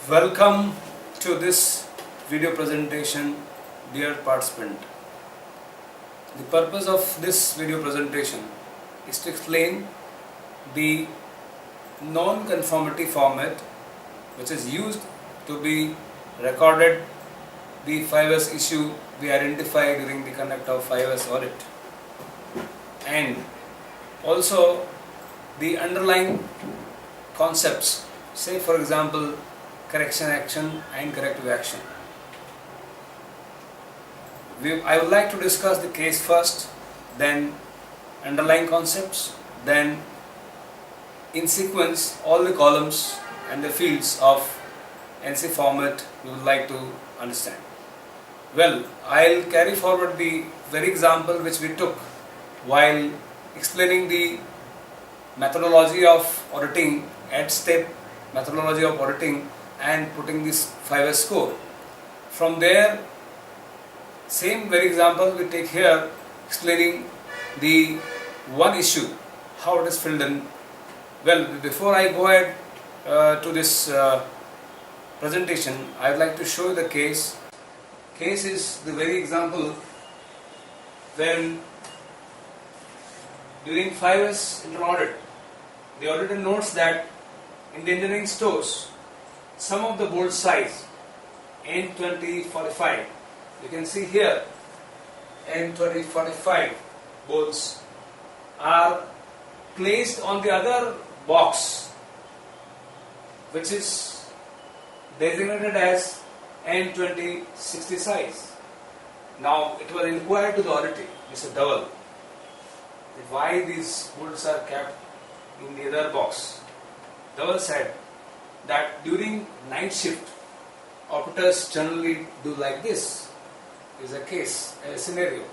Welcome to this video presentation, dear participant. The purpose of this video presentation is to explain the non-conformity format which is used to be recorded the 5S issue we identified during the conduct of 5S audit, and also the underlying concepts, say for example correction action and corrective action. I would like to discuss the case first, then underlying concepts, then in sequence all the columns and the fields of NC format we would like to understand. Well, I'll carry forward the very example which we took while explaining the methodology of auditing, step methodology of auditing, and putting this 5S score. From there, same very example we take here, explaining the one issue, how it is filled in. Well, before I go ahead to this presentation, I would like to show you the case. Case is the very example when during 5S internal audit, the auditor notes that in the engineering stores, some of the bolt size N2045, you can see here N2045 bolts are placed on the other box which is designated as N2060 size. Now it was inquired to the auditor, Mr. Dawal, why these bolts are kept in the other box. Dawal said that during night shift, operators generally do like this. Is a case, a scenario.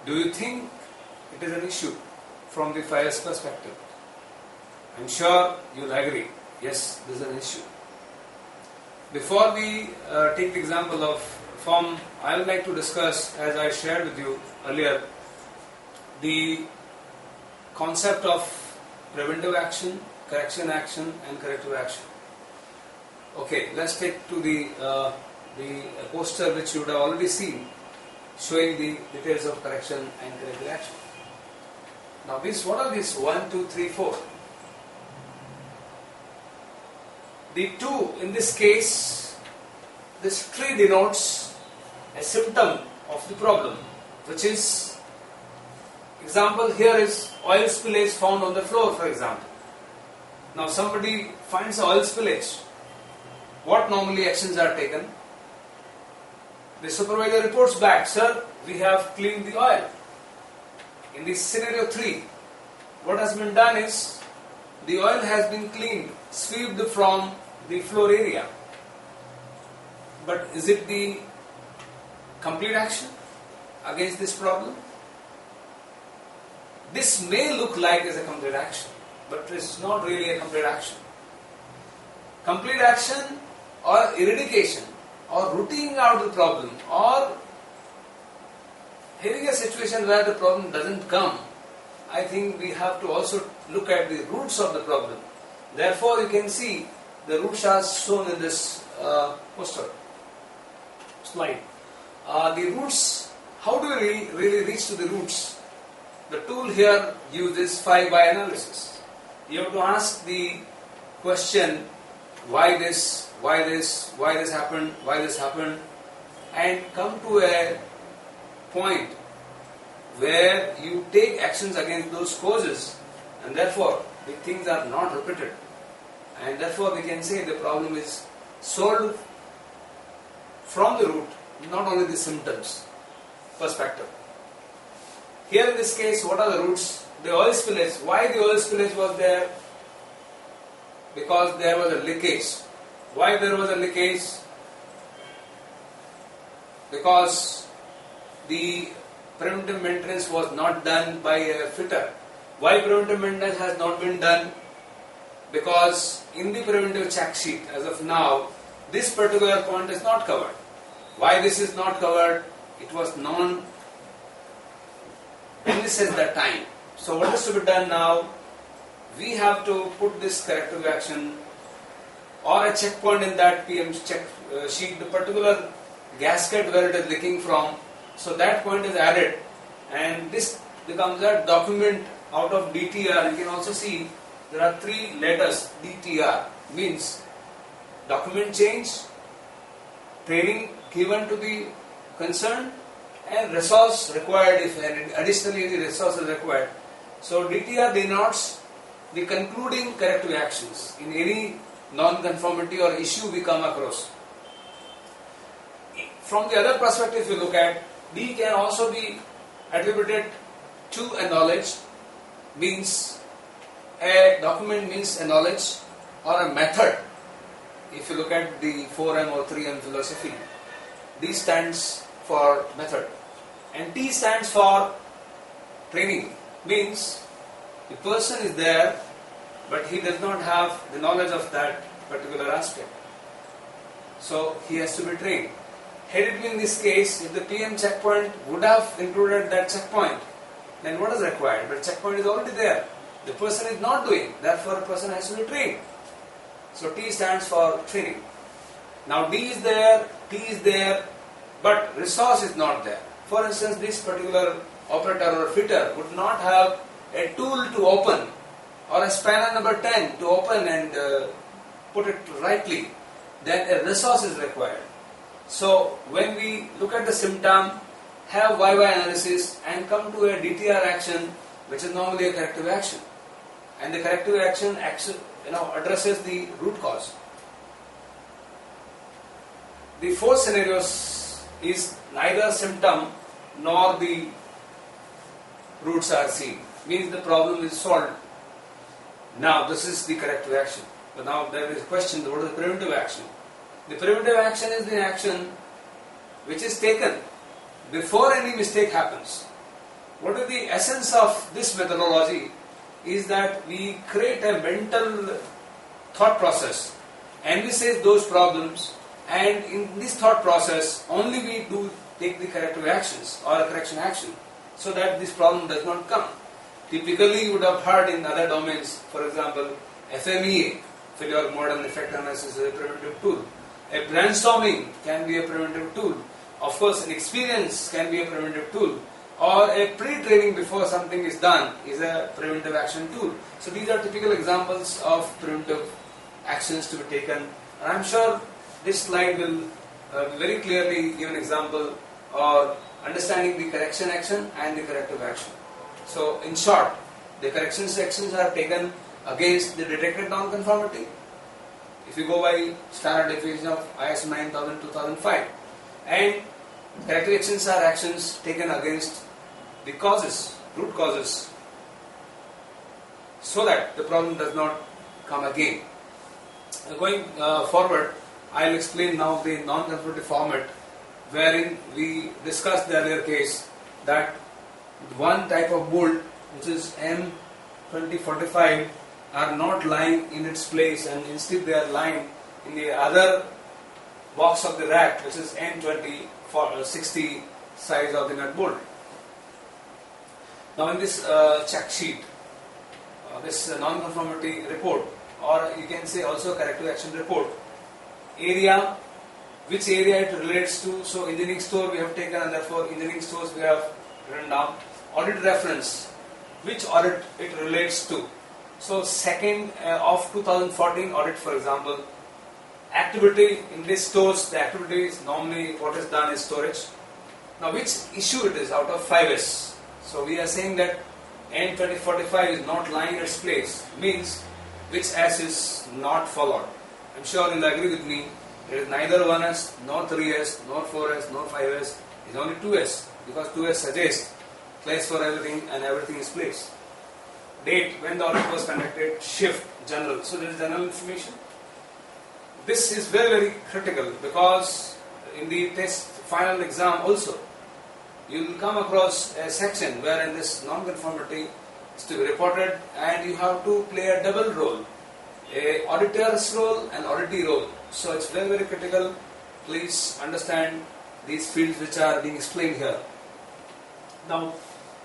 Do you think it is an issue from the 5S perspective? I'm sure you'll agree. Yes, this is an issue. Before we take the example of form, I would like to discuss, as I shared with you earlier, the concept of preventive action, correction action, and corrective action. Okay, let's take to the poster which you would have already seen, showing the details of correction and corrective action. Now, what are these 1, 2, 3, 4? The 2 in this case, this tree denotes a symptom of the problem, which is, example here is oil spillage found on the floor, for example. Now somebody finds oil spillage. What normally actions are taken? The supervisor reports back, sir, we have cleaned the oil. In this scenario 3, what has been done is, the oil has been cleaned, swept from the floor area. But is it the complete action against this problem? This may look like as a complete action, but it is not really a complete action. Complete action or eradication or rooting out the problem or having a situation where the problem doesn't come, I think we have to also look at the roots of the problem. Therefore, you can see the roots are shown in this poster slide. The roots, how do we really reach to the roots? The tool here uses 5 why analysis. You have to ask the question, why this happened, and come to a point where you take actions against those causes, and therefore the things are not repeated, and therefore we can say the problem is solved from the root, not only the symptoms perspective. Here in this case, what are the roots? The oil spillage. Why the oil spillage was there? Because there was a leakage. Why there was a leakage? Because the preventive maintenance was not done by a fitter. Why preventive maintenance has not been done? Because in the preventive check sheet, as of now, this particular point is not covered. Why this is not covered? It was non-analysis at that time. So what is to be done now? We have to put this corrective action or a checkpoint in that PM check sheet, the particular gasket where it is leaking from, so that point is added, and this becomes a document out of DTR. You can also see there are 3 letters. DTR means document change, training given to the concerned, and resource required if additionally any resource is required. So DTR denotes the concluding corrective actions in any non-conformity or issue we come across. From the other perspective, if you look at, D can also be attributed to a knowledge, means a document means a knowledge or a method. If you look at the 4M or 3M philosophy, D stands for method and T stands for training, means the person is there but he does not have the knowledge of that particular aspect, so he has to be trained. Had it been this case, if the PM checkpoint would have included that checkpoint, then what is required? But checkpoint is already there. The person is not doing, therefore a person has to be trained. So T stands for training. Now D is there, T is there, but resource is not there. For instance, this particular operator or fitter would not have a tool to open or a spanner number 10 to open and put it rightly. Then a resource is required. So when we look at the symptom, have YY analysis and come to a DTR action, which is normally a corrective action, and the corrective action addresses the root cause. The 4 scenarios is neither symptom nor the roots are seen, means the problem is solved. Now this is the corrective action. But now there is a question, what is the preventive action? The preventive action is the action which is taken before any mistake happens. What is the essence of this methodology is that we create a mental thought process, envisage those problems, and in this thought process only we do take the corrective actions or a correction action so that this problem does not come. Typically you would have heard in other domains, for example, FMEA, failure model effect analysis, is a preventive tool. A brainstorming can be a preventive tool. Of course, an experience can be a preventive tool, or a pre-training before something is done is a preventive action tool. So these are typical examples of preventive actions to be taken. And I'm sure this slide will very clearly give an example or understanding the correction action and the corrective action. So in short, the correction actions are taken against the detected non-conformity. If you go by standard definition of ISO 9000-2005, and corrective actions are actions taken against the causes, root causes, so that the problem does not come again. Going forward, I will explain now the non-conformity format, wherein we discussed the earlier case that one type of bolt, which is M2045, are not lying in its place, and instead they are lying in the other box of the rack, which is M2060 size of the nut bolt. Now in this check sheet, this non-conformity report, or you can say also corrective action report, area, which area it relates to, so engineering store we have taken and therefore engineering stores we have written down. Audit reference, which audit it relates to. So 2nd of 2014 audit, for example. Activity in these stores, the activity is normally what is done is storage. Now which issue it is out of 5S. So we are saying that N2045 is not lying in its place, means which S is not followed. I'm sure you'll agree with me, it is neither 1S, nor 3S, nor 4S, nor 5S, it is only 2S, because 2S suggests place for everything and everything is placed. Date, when the audit was conducted, shift, general. So there is general information. This is very, very critical because in the test final exam also, you will come across a section wherein this non-conformity is to be reported and you have to play a double role, a auditor's role and auditee role. So it's very, very critical. Please understand these fields which are being explained here. Now,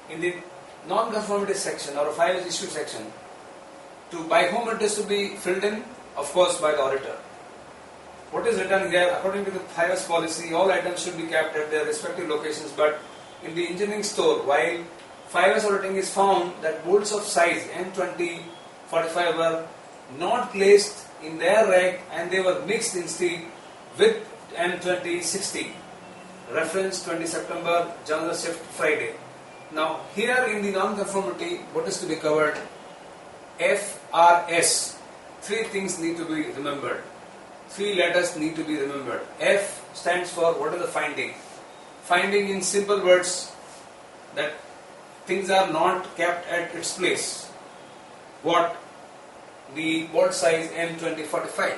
in the non-conformity section or 5S issue section, by whom it is to be filled in, of course, by the auditor. What is written here? According to the 5S policy, all items should be kept at their respective locations, but in the engineering store, while 5S auditing is found that bolts of size M20 45 were not placed in their rack and they were mixed instead with M20 60. Reference 20 September, General Shift Friday. Now here in the non-conformity, what is to be covered? FRS. Three things need to be remembered. Three letters need to be remembered. F stands for what is the finding? Finding in simple words that things are not kept at its place. What? The bolt size M2045.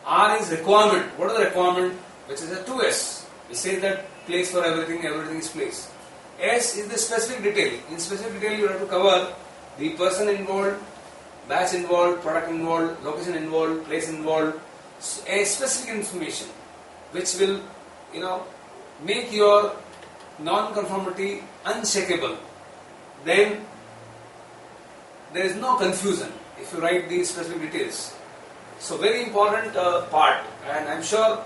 R is requirement. What is the requirement? Which is a 2S. We say that place for everything, everything is place. S is the specific detail. In specific detail you have to cover the person involved, batch involved, product involved, location involved, place involved, a specific information which will, make your non-conformity uncheckable. Then there is no confusion if you write these specific details. So very important part, and I'm sure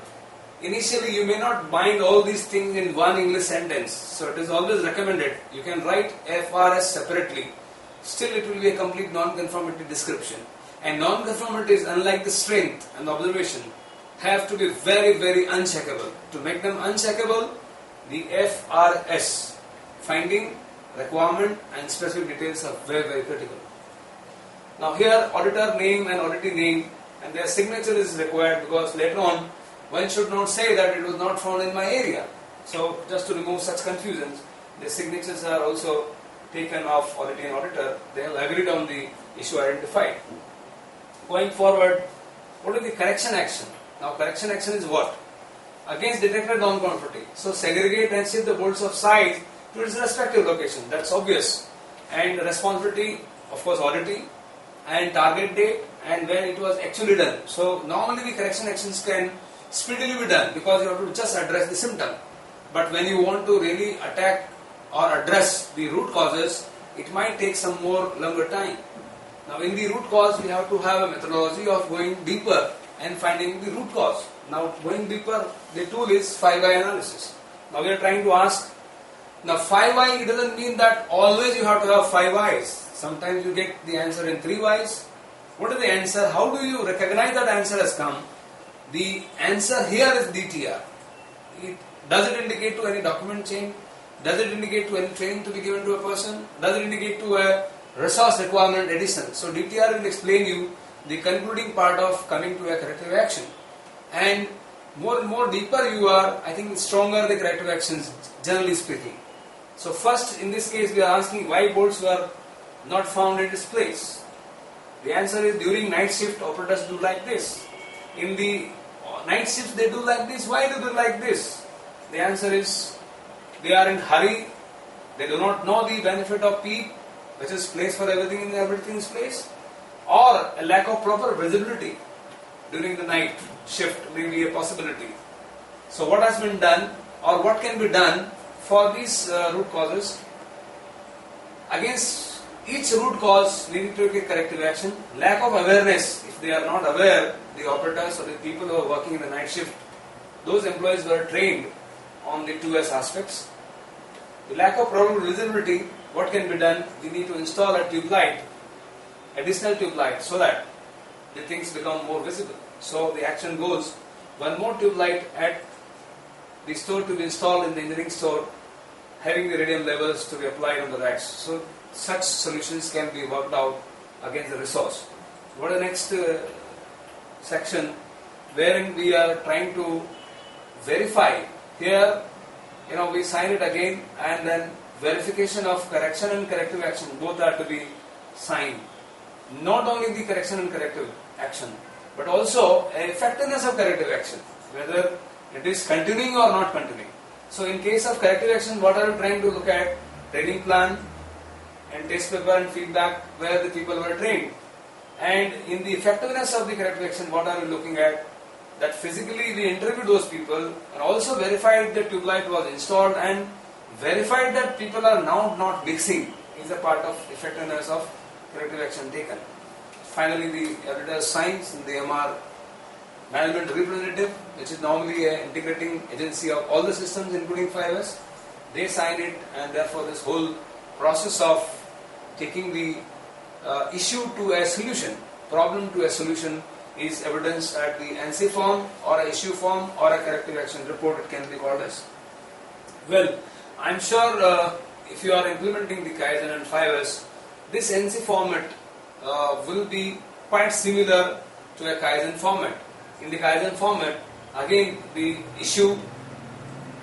initially you may not bind all these things in one English sentence. So it is always recommended you can write FRS separately. Still it will be a complete non-conformity description. And non-conformity is unlike the strength and observation have to be very, very uncheckable. To make them uncheckable, the FRS, finding, requirement and specific details are very, very critical. Now here auditor name and auditee name and their signature is required because later on one should not say that it was not found in my area. So just to remove such confusions, the signatures are also taken off auditee and auditor. They have agreed on the issue identified. Going forward, what is the correction action? Now correction action is what? Against detected non-conformity. So segregate and shift the bolts of size to its respective location. That's obvious. And responsibility, of course, auditee and target date and when it was actually done. So normally the correction actions can speedily be done because you have to just address the symptom. But when you want to really attack or address the root causes, it might take some more longer time. Now in the root cause, we have to have a methodology of going deeper and finding the root cause. Now going deeper, the tool is 5Y analysis. Now we are trying to ask, now 5Y, it doesn't mean that always you have to have 5 Ys. Sometimes you get the answer in 3 Ys. What is the answer? How do you recognize that answer has come? The answer here is DTR. Does it indicate to any document change? Does it indicate to any training to be given to a person? Does it indicate to a resource requirement addition? So DTR will explain you the concluding part of coming to a corrective action. And more deeper you are, I think stronger the corrective actions, generally speaking. So first, in this case, we are asking why bolts were not found in this place. The answer is during night shift, operators do like this. In the night shift, they do like this. Why do they like this? The answer is they are in hurry. They do not know the benefit of PEEP, which is place for everything in everything's place, or a lack of proper visibility during the night shift may be a possibility. So what has been done or what can be done for these root causes? Against each root cause we need to take corrective action. Lack of awareness, if they are not aware, the operators or the people who are working in the night shift, those employees were trained on the 2S aspects. The lack of proper visibility, what can be done? We need to install a tube light, additional tube light, so that the things become more visible. So the action goes, one more tube light at the store to be installed in the engineering store, having the radium levels to be applied on the racks. So such solutions can be worked out against the resource. What is the next section, wherein we are trying to verify. Here, we sign it again, and then verification of correction and corrective action, both are to be signed. Not only the correction and corrective action, but also effectiveness of corrective action, whether it is continuing or not continuing. So in case of corrective action, what are we trying to look at? Training plan and test paper and feedback where the people were trained. And in the effectiveness of the corrective action, what are we looking at? That physically we interviewed those people and also verified the tube light was installed and verified that people are now not mixing is a part of effectiveness of corrective action taken. finally the auditor signs in the MR management representative, which is normally an integrating agency of all the systems including 5S. They sign it, and therefore this whole process of taking the issue to a solution, problem to a solution, is evidenced at the NC form or a issue form or a corrective action report, it can be called as. Well, I'm sure if you are implementing the Kaizen and 5S, this NC format will be quite similar to a Kaizen format. In the Kaizen format, again the issue,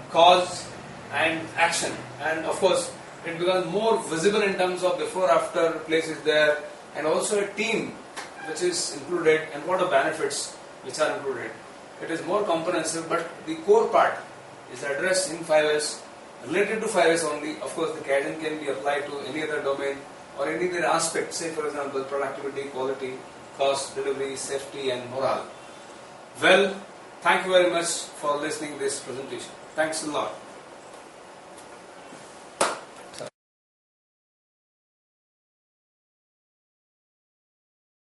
cause and action, and of course it becomes more visible in terms of before after place is there, and also a team which is included and what are benefits which are included. It is more comprehensive, but the core part is addressed in 5S, related to 5S only. Of course the Kaizen can be applied to any other domain or any other aspect, say for example productivity, quality, cost, delivery, safety and morale. Well, thank you very much for listening to this presentation. Thanks a lot.